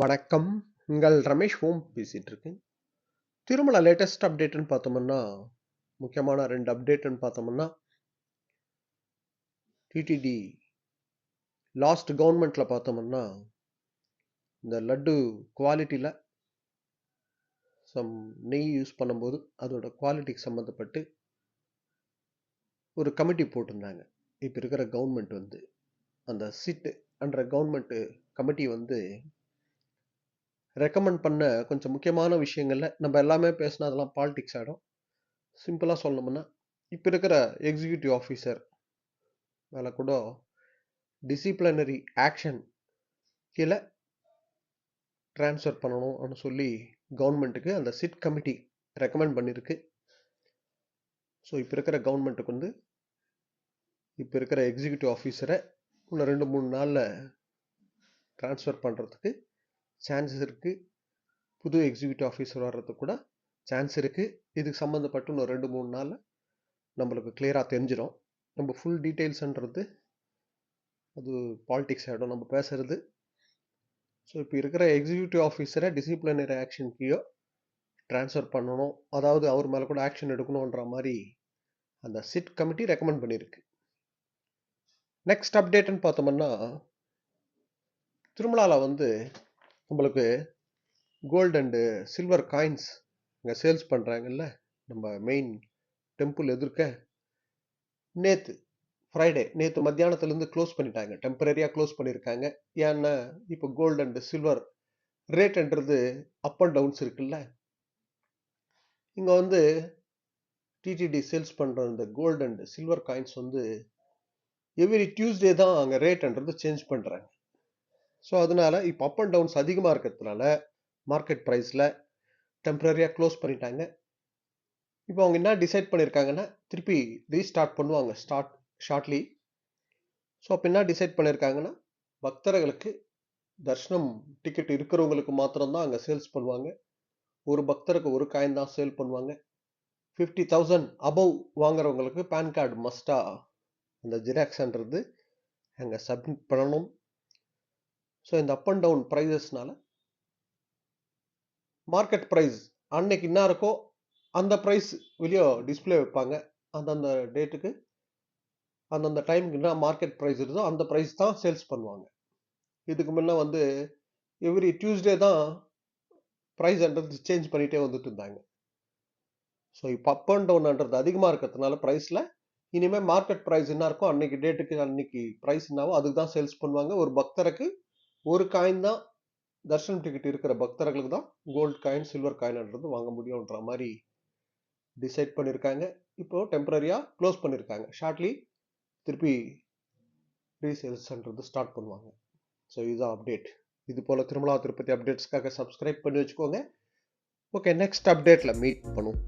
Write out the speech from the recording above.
வணக்கம். உங்கள் ரமேஷ் பேசிட்டு இருக்கேன். திருமலா லேட்டஸ்ட் அப்டேட்ன்னு பார்த்தோம்னா, முக்கியமான 2 அப்டேட்ன்னு பார்த்தோம்னா, டிடிடி லாஸ்ட் கவர்மெண்ட்ல பார்த்தோம்னா, இந்த லட்டு குவாலிட்டில நெய் யூஸ் பண்ணும்போது அதோட குவாலிட்டிக்கு சம்மந்தப்பட்டு ஒரு கமிட்டி போட்டிருந்தாங்க. இப்ப இருக்கிற கவர்மெண்ட் அந்த சிட் என்ற கவர்மெண்ட் கமிட்டி ரெக்கமெண்ட் பண்ண கொஞ்சம் முக்கியமான விஷயங்கள்ல நம்ம எல்லாமே பேசினா அதெல்லாம் பாலிடிக்ஸ் ஆயிடும். சிம்பிளா சொல்லணும்னா, இப்ப இருக்கிற எக்ஸிகியூட்டிவ் ஆஃபீஸர் மேல கூட டிசிப்ளினரி ஆக்ஷன் கீழே ட்ரான்ஸ்ஃபர் பண்ணணும்னு சொல்லி கவர்மெண்ட்டுக்கு அந்த சிட் கமிட்டி ரெக்கமெண்ட் பண்ணியிருக்கு. ஸோ இப்போ இருக்கிற கவர்மெண்ட்டுக்கு இப்போ இருக்கிற எக்ஸிக்யூட்டிவ் ஆஃபீஸரை இன்னும் 2-3 நாளில் ட்ரான்ஸ்ஃபர் பண்ணுறதுக்கு சான்சஸ் இருக்குது. புது எக்ஸிக்யூட்டிவ் ஆஃபீஸர் வர்றதுக்கு கூட சான்ஸ் இருக்குது. இதுக்கு சம்மந்தப்பட்டு இன்னும் 2-3 நாளில் நம்மளுக்கு கிளியராக தெரிஞ்சிடும். நம்ம ஃபுல் டீட்டெயில்ஸ்ன்றது அது பாலிடிக்ஸ் ஆகிடும் நம்ம பேசுறது. ஸோ இப்போ இருக்கிற எக்ஸிக்யூட்டிவ் ஆஃபீஸரை டிசிப்ளினரி ஆக்ஷன் கீழே ட்ரான்ஸ்ஃபர் பண்ணணும், அதாவது அவர் மேலே கூட ஆக்ஷன் எடுக்கணுன்ற மாதிரி அந்த சிட் கமிட்டி ரெக்கமெண்ட் பண்ணியிருக்கு. நெக்ஸ்ட் அப்டேட்னு பார்த்தோம்னா, திருமலாவில் நம்மளுக்கு கோல்டு அண்டு சில்வர் காயின்ஸ் இங்கே சேல்ஸ் பண்ணுறாங்கல்ல, நம்ம மெயின் டெம்பிள் எதிர்க்க நேற்று மத்தியானத்துலேருந்து க்ளோஸ் பண்ணிட்டாங்க, டெம்பரரியாக க்ளோஸ் பண்ணியிருக்காங்க. ஏன்னா இப்போ கோல்டு அண்டு சில்வர் ரேட்ன்றது அப் அண்ட் டவுன்ஸ் இருக்குல்ல. இங்கே டிடிடி சேல்ஸ் பண்ணுற இந்த gold and silver coins every Tuesday தான் அங்கே ரேட்ன்றது சேஞ்ச் பண்ணுறாங்க. ஸோ அதனால இப்போ அப் அண்ட் டவுன்ஸ் அதிகமாக இருக்கிறதுனால மார்க்கெட் ப்ரைஸில் டெம்பரரியாக க்ளோஸ் பண்ணிட்டாங்க. இப்போ அவங்க என்ன டிசைட் பண்ணியிருக்காங்கன்னா, திருப்பி ரீஸ்டார்ட் பண்ணுவாங்க ஷார்ட்லி. ஸோ அப்போ என்ன டிசைட் பண்ணியிருக்காங்கன்னா, பக்தர்களுக்கு தர்ஷனம் டிக்கெட் இருக்கிறவங்களுக்கு மாத்திரம்தான் அங்கே சேல்ஸ் பண்ணுவாங்க. ஒரு பக்தருக்கு ஒரு காயின் தான் சேல் பண்ணுவாங்க. 50,000 அபவ் வாங்குறவங்களுக்கு பேன் கார்டு மஸ்டா அந்த ஜெராக்ஸ்ன்றது அங்கே சப்மிட் பண்ணணும். ஸோ இந்த அப் அண்ட் டவுன் ப்ரைஸஸ்னால மார்க்கெட் ப்ரைஸ் அன்னைக்கு என்ன இருக்கோ அந்த ப்ரைஸ் வெளியே டிஸ்பிளே வைப்பாங்க. அந்தந்த டேட்டுக்கு அந்தந்த டைமுக்கு என்ன மார்க்கெட் ப்ரைஸ் இருந்தோ அந்த ப்ரைஸ் தான் சேல்ஸ் பண்ணுவாங்க. இதுக்கு முன்னே எவ்ரி டியூஸ்டே தான் ப்ரைஸ்ன்றது சேஞ்ச் பண்ணிகிட்டே வந்துட்டு இருந்தாங்க. ஸோ இப்போ அப் அண்ட் டவுன்ன்றது அதிகமாக இருக்கிறதுனால ப்ரைஸில் இனிமேல் மார்க்கெட் ப்ரைஸ் என்ன இருக்கோ அன்னைக்கு டேட்டுக்கு அன்னைக்கு ப்ரைஸ் என்னவோ அதுக்கு தான் சேல்ஸ் பண்ணுவாங்க. ஒரு பக்தருக்கு ஒரு காயின் தான், தர்ஷன் டிக்கெட் இருக்கிற பக்தர்களுக்கு தான் கோல்டு காயின் சில்வர் காயின்ன்றது வாங்க முடியும்ன்ற மாதிரி டிசைட் பண்ணியிருக்காங்க. இப்போ டெம்பரரியாக க்ளோஸ் பண்ணியிருக்காங்க. ஷார்ட்லி திருப்பி ரீசேல்ஸ்ன்றது ஸ்டார்ட் பண்ணுவாங்க. ஸோ இதுதான் அப்டேட். இது போல் திருமலா திருப்பதி அப்டேட்ஸ்க்காக சப்ஸ்கிரைப் பண்ணி வச்சுக்கோங்க. ஓகே, நெக்ஸ்ட் அப்டேட்டில் மீட் பண்ணுவோம்.